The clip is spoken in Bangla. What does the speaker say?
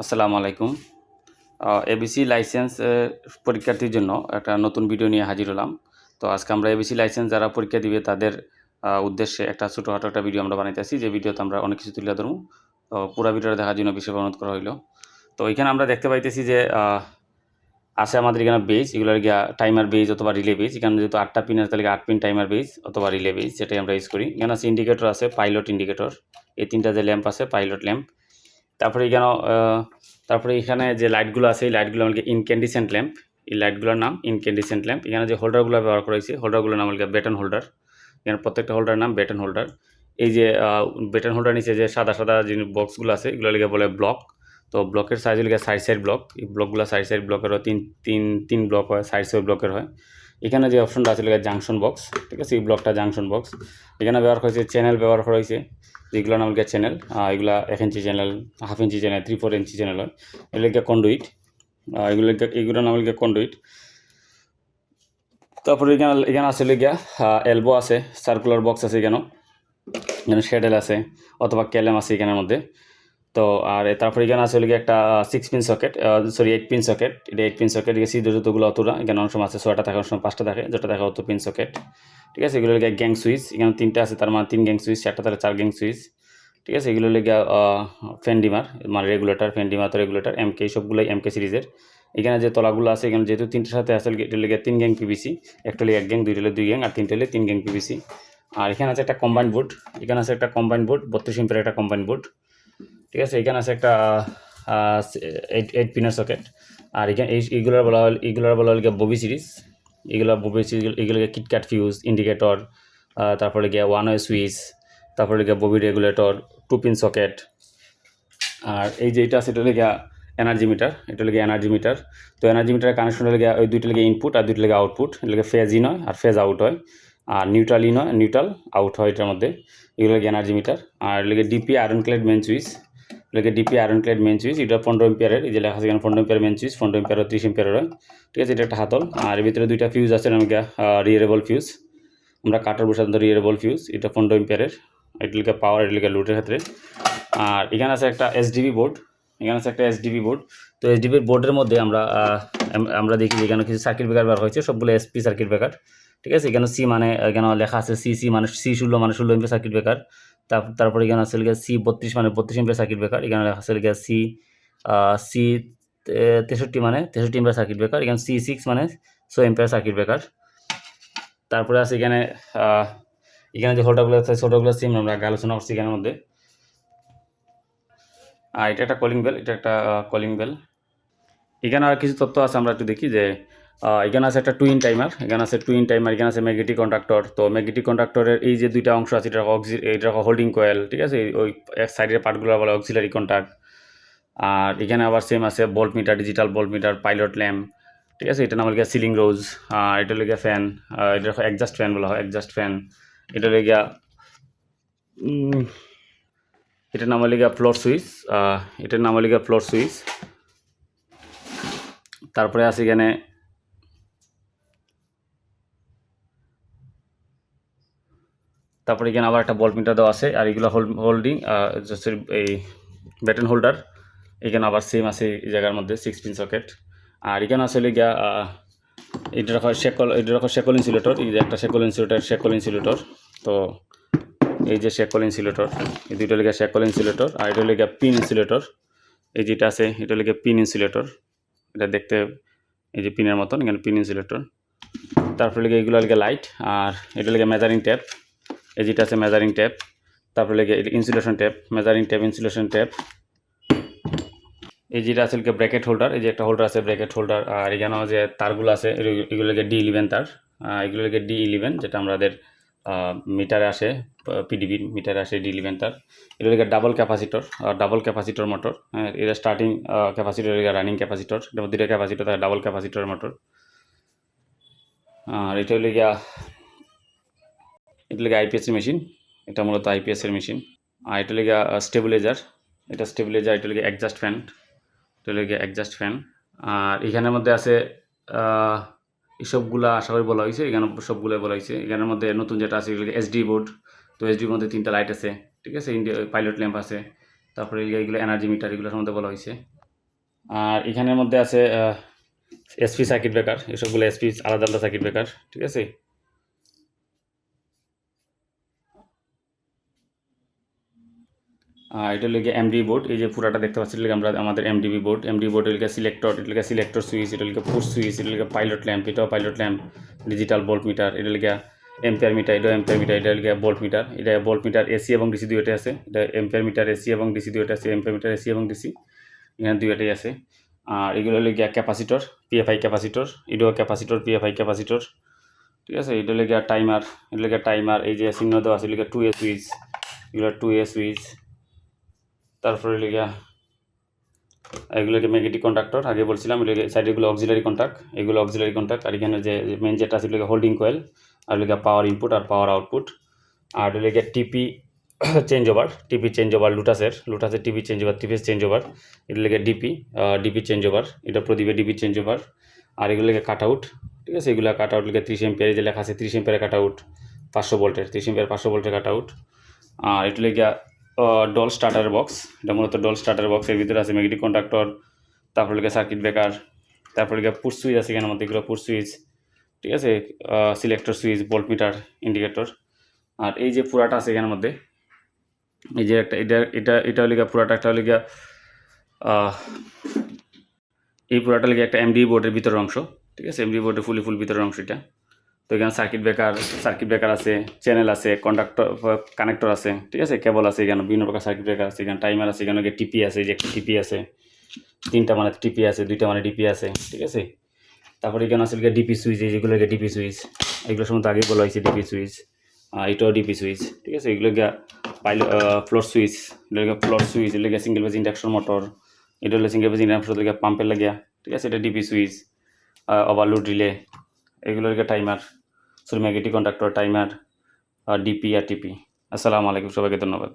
আসসালামু আলাইকুম। এবিসি লাইসেন্স পরীক্ষার্থীর জন্য একটা নতুন ভিডিও নিয়ে হাজির হলাম। তো আজকে আমরা এবিসি লাইসেন্স যারা পরীক্ষা দিবে তাদের উদ্দেশ্যে একটা ছোটোখাটো একটা ভিডিও আমরা বানাইতেছি, যে ভিডিওতে আমরা অনেক কিছু তুলে ধরবো। তো পুরো ভিডিওটা দেখার জন্য বিশেষ অনুরোধ করা হইলো। তো এখানে আমরা দেখতে পাইতেছি যে আছে আমাদের এখানে বেজ, এগুলোর গিয়া টাইমার বেজ অথবা রিলে বেজ। এখানে যেহেতু 8টা পিন আছে, তাহলে 8 পিন টাইমার বেজ অথবা রিলে বেজ, যেটাই আমরা ইউজ করি। এখানে আছে ইন্ডিকেটর, আছে পাইলট ইন্ডিকেটর, এই 3টা যে ল্যাম্প আছে পাইলট ল্যাম্প। তারপরে এখানে যে লাইটগুলো আছে, এই লাইটগুলো আমাকে ইনক্যান্ডিসেন্ট ল্যাম্প। এই লাইটগুলোর নাম ইনক্যান্ডিসেন্ট ল্যাম্প। এখানে যে হোল্ডারগুলো ব্যবহার করা হয়েছে, হোল্ডারগুলোর নাম আমাকে ব্যাটন হোল্ডার। এখানে প্রত্যেকটা হোল্ডারের নাম ব্যাটন হোল্ডার। এই যে ব্যাটন হোল্ডার নিচে যে সাদা সাদা যে বক্সগুলো আছে, এগুলো লিখে বলে ব্লক। তো ব্লকের সাইজ লিখে সাইড ব্লক। এই ব্লকগুলো সাইড ব্লকেরও তিন ব্লক হয়, সাইড ব্লকের হয়। এখানে যে অপশনটা আছে লিখে জাংশন বক্স, ঠিক আছে, এই ব্লকটা জাংশন বক্স। এখানে ব্যবহার করা হয়েছে চ্যানেল, ব্যবহার করা হয়েছে যেগুলো নাম লিখে চ্যানেল। এগুলা 1 ইঞ্চি চ্যানেল, 1/2 ইঞ্চি চ্যানেল, 3/4 ইঞ্চি চ্যানেল হয়। এগুলো লিখে কন্ডুইট। এগুলো নাম লিখে কন্ডুইট। তারপরে এখানে আছে লিখে এলবো আছে, সার্কুলার বক্স আছে এখানে শ্যাডেল আছে অথবা ক্যালেম আছে এখানের মধ্যে। তো আর তারপরে এখানে আছে লিখে একটা 6 পিন সকেট, 8 পিন সকেট। এটা 8 পিন সকেট। এখানে সিদ্ধ যতগুলো অতটা, এখানে অনেক সময় আছে 6টা থাকে, অনেক সময় 5টা থাকে, যেটা থাকে অত পিন সকেট, ঠিক আছে। এগুলো লিখে গ্যাং সুইচ। এখানে 3টা আছে, তার মানে 3 গ্যাং সুইচ, 4টা তাহলে 4 গ্যাং সুইচ, ঠিক আছে। এগুলো লিখে ফ্যান ডিমার, মানে রেগুলেটর, ফ্যান ডিমার তো রেগুলেটর, এমকে, সবগুলোই এমকে সিরিজের। এখানে যে তলাগুলো আছে, এখানে যেহেতু 3টার সাথে আছে, এটা লিখে 3 গ্যাং পিভিসি। একটা লিখে 1 গ্যাং, 2টা লিখে 2 গ্যাং, আর 3টা লিখে 3 গ্যাং পিভিসি। আর এখানে আছে একটা কম্বাইন্ড বোর্ড। এখানে আছে একটা কম্বাইন্ড বোর্ড, 32 এম্পিয়ারের একটা কম্বাইন্ড বোর্ড, ঠিক আছে। এখানে আছে একটা 8 পিনের সকেট। আর এখানে এইগুলোর বলা হল ববি সিরিজ। ববি সিরিজ, এগুলোকে কিটক্যাট ফিউজ, ইন্ডিকেটর, তারপরে গিয়ে 1 ওয়ে সুইচ, তারপরে গিয়ে ববি রেগুলেটর, 2 পিন সকেট। আর এই যে এটা আছে, এটা লেগে এনার্জি মিটার। এটা লেগে এনার্জি মিটার। তো এনার্জি মিটারের কানেকশন লেগে ওই 2টা লেগে ইনপুট আর 2টা লেগে আউটপুট। লেগে ফেজ ইন হয় আর ফেজ আউট হয়, আর নিউট্রাল ইন হয়, নিউট্রাল আউট হয় এটার মধ্যে। এগুলো লেগে এনার্জি মিটার। আর লেগে DP iron clad main switch. লেগে DP iron clad main switch, এটা 15 এম্পিয়ারের। এই যে লেখা আছে এখানে 15 ampere main switch, 15 ampere 30 ampere হয়, ঠিক আছে। এটা একটা হাতল। আর এর ভিতরে 2টা ফিউজ আছে, আমাকে রিয়ারেবল ফিউজ। আমরা কাটার বসাতে রিয়ারেবল ফিউজ, এটা 15 এম্পিয়ারের। এটা লেগে পাওয়ার, এটা লেগে লোডের ক্ষেত্রে। আর এখানে আছে একটা এসডিবি বোর্ড। তো এসডিবির বোর্ডের মধ্যে আমরা দেখি এখানে কিছু সার্কিট ব্রেকার ব্যবহার হয়েছে, সবগুলো এসপি সার্কিট ব্রেকার, ঠিক আছে। এখানে সি মানে, এখানে লেখা আছে সি মানে C16 মানে 16 এমপি সার্কিট ব্রেকার। তারপরে এখানে আছে C32 মানে 32 এমপি সার্কিট ব্রেকার। এখানে লেখা আছে C63 মানে 63 এমপি সার্কিট ব্রেকার। এখানে C6 মানে 6 এমপি সার্কিট ব্রেকার। তারপরে আছে এখানে যে হোল্ডারগুলো আছে, ছোটোগুলো সিম আমরা আলোচনা করছি এখানের মধ্যে। আর এটা একটা কলিং বেল, এখানে আর কিছু তথ্য আছে, আমরা একটু দেখি যে এখানে আছে একটা টুইন টাইমার। এখানে আছে ম্যাগনেটিক কন্ডাক্টর। তো ম্যাগনেটিক কন্ডাক্টরের এই যে 2টা অংশ আছে, এটা হোল্ডিং কয়েল, ঠিক আছে। ওই এক সাইডের পার্টগুলো বলে অক্সিলারি কন্ট্যাক্ট। আর এখানে আবার সেম আছে volt metre, digital volt metre, pilot lamp, ঠিক আছে। এটা নাম লিখে সিলিং রোজ। এটা লিখে ফ্যান, এটা এক্সাস্ট ফ্যান বলা হয়, এক্সাস্ট ফ্যান। এটা লিখে এটার নাম লিখে ফ্লোর সুইচ। তারপরে আছে এখানে আবার একটা ভোল্ট মিটার দেওয়া আছে। আর এগুলো হোল্ডিং এই ব্যাটন হোল্ডার। এখানে আবার সেম আছে এই জায়গার মধ্যে 6 পিন সকেট। আর এখানে আছে লিগা এটা রাখা শেকল ইনসুলেটর। এই যে একটা শেকল ইনসুলেটর। তো এই যে শেকল ইনসুলেটর, এই দুইটা লিগা শেকল ইনসুলেটর। আর এটা লিগা পিন ইনসুলেটর। এই যেটা আছে এটা লিগা পিন ইনসুলেটর। এটা দেখতে এই যে পিনের মতন, এখানে পিন ইনসুলেটর। তারপরে লিগে এগুলো লিগে লাইট। আর এটা লিগে মেজারিং ট্যাপ। এই যেটা আছে মেজারিং ট্যাপ। তারপরে লিগে insulation tap, measuring tap, insulation tap. এই যেটা আছে ব্র্যাকেট হোল্ডার। এই যে একটা হোল্ডার আছে, ব্র্যাকেট হোল্ডার। আর এখানেও যে তারগুলো আছে, এগুলোকে D11 তার। এগুলোকে D11, যেটা আমাদের মিটারে আসে, পিডিবি মিটারে আসে D11 তার। এগুলোকে ডাবল ক্যাপাসিটর মোটর। এটা স্টার্টিং ক্যাপাসিটর, রানিং ক্যাপাসিটর। এটা 2টা ক্যাপাসিটর থাকে, ডাবল ক্যাপাসিটর মোটর। আর এটা আইপিএসের মেশিন। এটা মূলত আইপিএসের মেশিন। আর এটা স্টেবিলাইজার। এটা এক্সজাস্ট ফ্যান। এক্সজাস্ট ফ্যান। আর এখানের মধ্যে আছে এইসবগুলা আশা করি বলা হয়েছে, এখানে সবগুলোই বলা হয়েছে। এখানের মধ্যে নতুন যেটা আছে এসডি বোর্ড। তো এসডির মধ্যে 3টা লাইট আছে, ঠিক আছে। পাইলট ল্যাম্প আছে। তারপরে এগুলো এনার্জি মিটার, এগুলোর সম্বন্ধে বলা হয়েছে। আর এখানের মধ্যে আছে এসপি সার্কিট ব্রেকার, এসবগুলো এসপি আলাদা আলাদা সার্কিট ব্রেকার, ঠিক আছে। এটা লিখে এমডি বোর্ড, এই যে পুরাটা দেখতে পাচ্ছি লিখে আমরা আমাদের এমডিবি বোর্ড, এমডি বোর্ড লিখে সিলেক্টর, এটা লিখে সিলেক্টর সুইচ, এটা লিখে পুশ সুইচ, এটা লিখে পাইলট ল্যাম্প, এটাও pilot lamp, digital volt metre, এটা লিখে এম্পিয়ার মিটার, এটাও এম্পিয়ার মিটার, এটা লিখে ভোল্ট মিটার, এটা ভোল্ট মিটার এসি এবং ডিসি দুইটাই আছে, এটা এম্পিয়ার মিটার এসি এবং ডিসি দুইটা আছে, এম্পিয়ার মিটার এসি এবং ডিসি এখানে দুইটাই আছে। আর এগুলো লিখে ক্যাপাসিটর, পিএফআই ক্যাপাসিটর, এটাও ক্যাপাসিটর, পিএফআই ক্যাপাসিটর, ঠিক আছে। এটা লিখে টাইমার, এটা লিখে টাইমার, এই যে চিহ্ন দেওয়া আছে লিখে 2A সুইচ, এগুলো 2A সুইচ। তারপরে লিখে এগুলোকে ম্যাগনেটিক কন্ডাক্টর, আগে বলছিলাম সাইডে এগুলো অক্সিলারি কন্ট্যাক্ট, এগুলো অক্সিলারি কন্ট্যাক্ট। আর এখানে যে মেন যেটা আছে এগুলো হোল্ডিং কয়েল, আর এগুলো পাওয়ার ইনপুট আর পাওয়ার আউটপুট। আর এগুলো টিপি চেঞ্জ ওভার, টিপি চেঞ্জ ওভার, লুটাসের টিপি চেঞ্জ ওভার, টিপি চেঞ্জ ওভার, এটা লেগে ডিপি চেঞ্জ ওভার, এটা প্রদীপে ডিপি চেঞ্জ ওভার। আর এগুলো লেগে কাট আউট, ঠিক আছে। এগুলো কাট আউট লেগে 30 এম্পিয়ার, যে লেখা আছে 30 এম্পিয়ারের কাট আউট, 500 ভোল্টের, 30 এম্পিয়ার 500 ভোল্টের কাট আউট। আর এটা লেগে ডল স্টার্টার বক্স, এটা মূলত ডল স্টার্টার বক্স, এর ভিতরে আছে ম্যাগনেটিক কন্ডাক্টর, তারপর লিখে সার্কিট ব্রেকার, তারপর লিখে পুশ সুইচ আছে এখানের মধ্যে, এগুলো পুশ সুইচ, ঠিক আছে। Selector switch, volt meter, indicator. আর এই যে পুরাটা আছে এখানের মধ্যে, এই যে একটা এটা লিখে পুরাটা একটা লিখে এই পুরাটা লিখে একটা এমডি বোর্ডের ভিতরের অংশ, ঠিক আছে। এমডি বোর্ডের ফুল ভিতরের অংশ এটা। তো এখানে সার্কিট ব্রেকার আছে, চ্যানেল আছে, কানেক্টর আছে, ঠিক আছে, কেবল আছে, এখানে বিভিন্ন প্রকার সার্কিট ব্রেকার আছে, এখানে টাইমার আছে, এখানে টিপি আছে, যে একটা টিপি আছে, 3টা মানে টিপি আছে, 2টা মানে ডিপি আছে, ঠিক আছে। তারপরে এখানে আছে ডিপি সুইচ, যেগুলো ডিপি সুইচ, এগুলো সমস্ত আগে বলা হয়েছে ডিপি সুইচ, এটাও ডিপি সুইচ, ঠিক আছে। এগুলো ফ্লোর সুইচ, এগুলো সিঙ্গেল ফেজ ইন্ডাকশন মোটর, এটা হলো সিঙ্গেল ফেজ ইন্ডাকশন পাম্পের লাগিয়া, ঠিক আছে। এটা ডিপি সুইচ, ওভারলোড রিলে, এগুলো timer, magnetic conductor, timer, DP আর টিপি। আসসালামু আলাইকুম, সবাইকে ধন্যবাদ।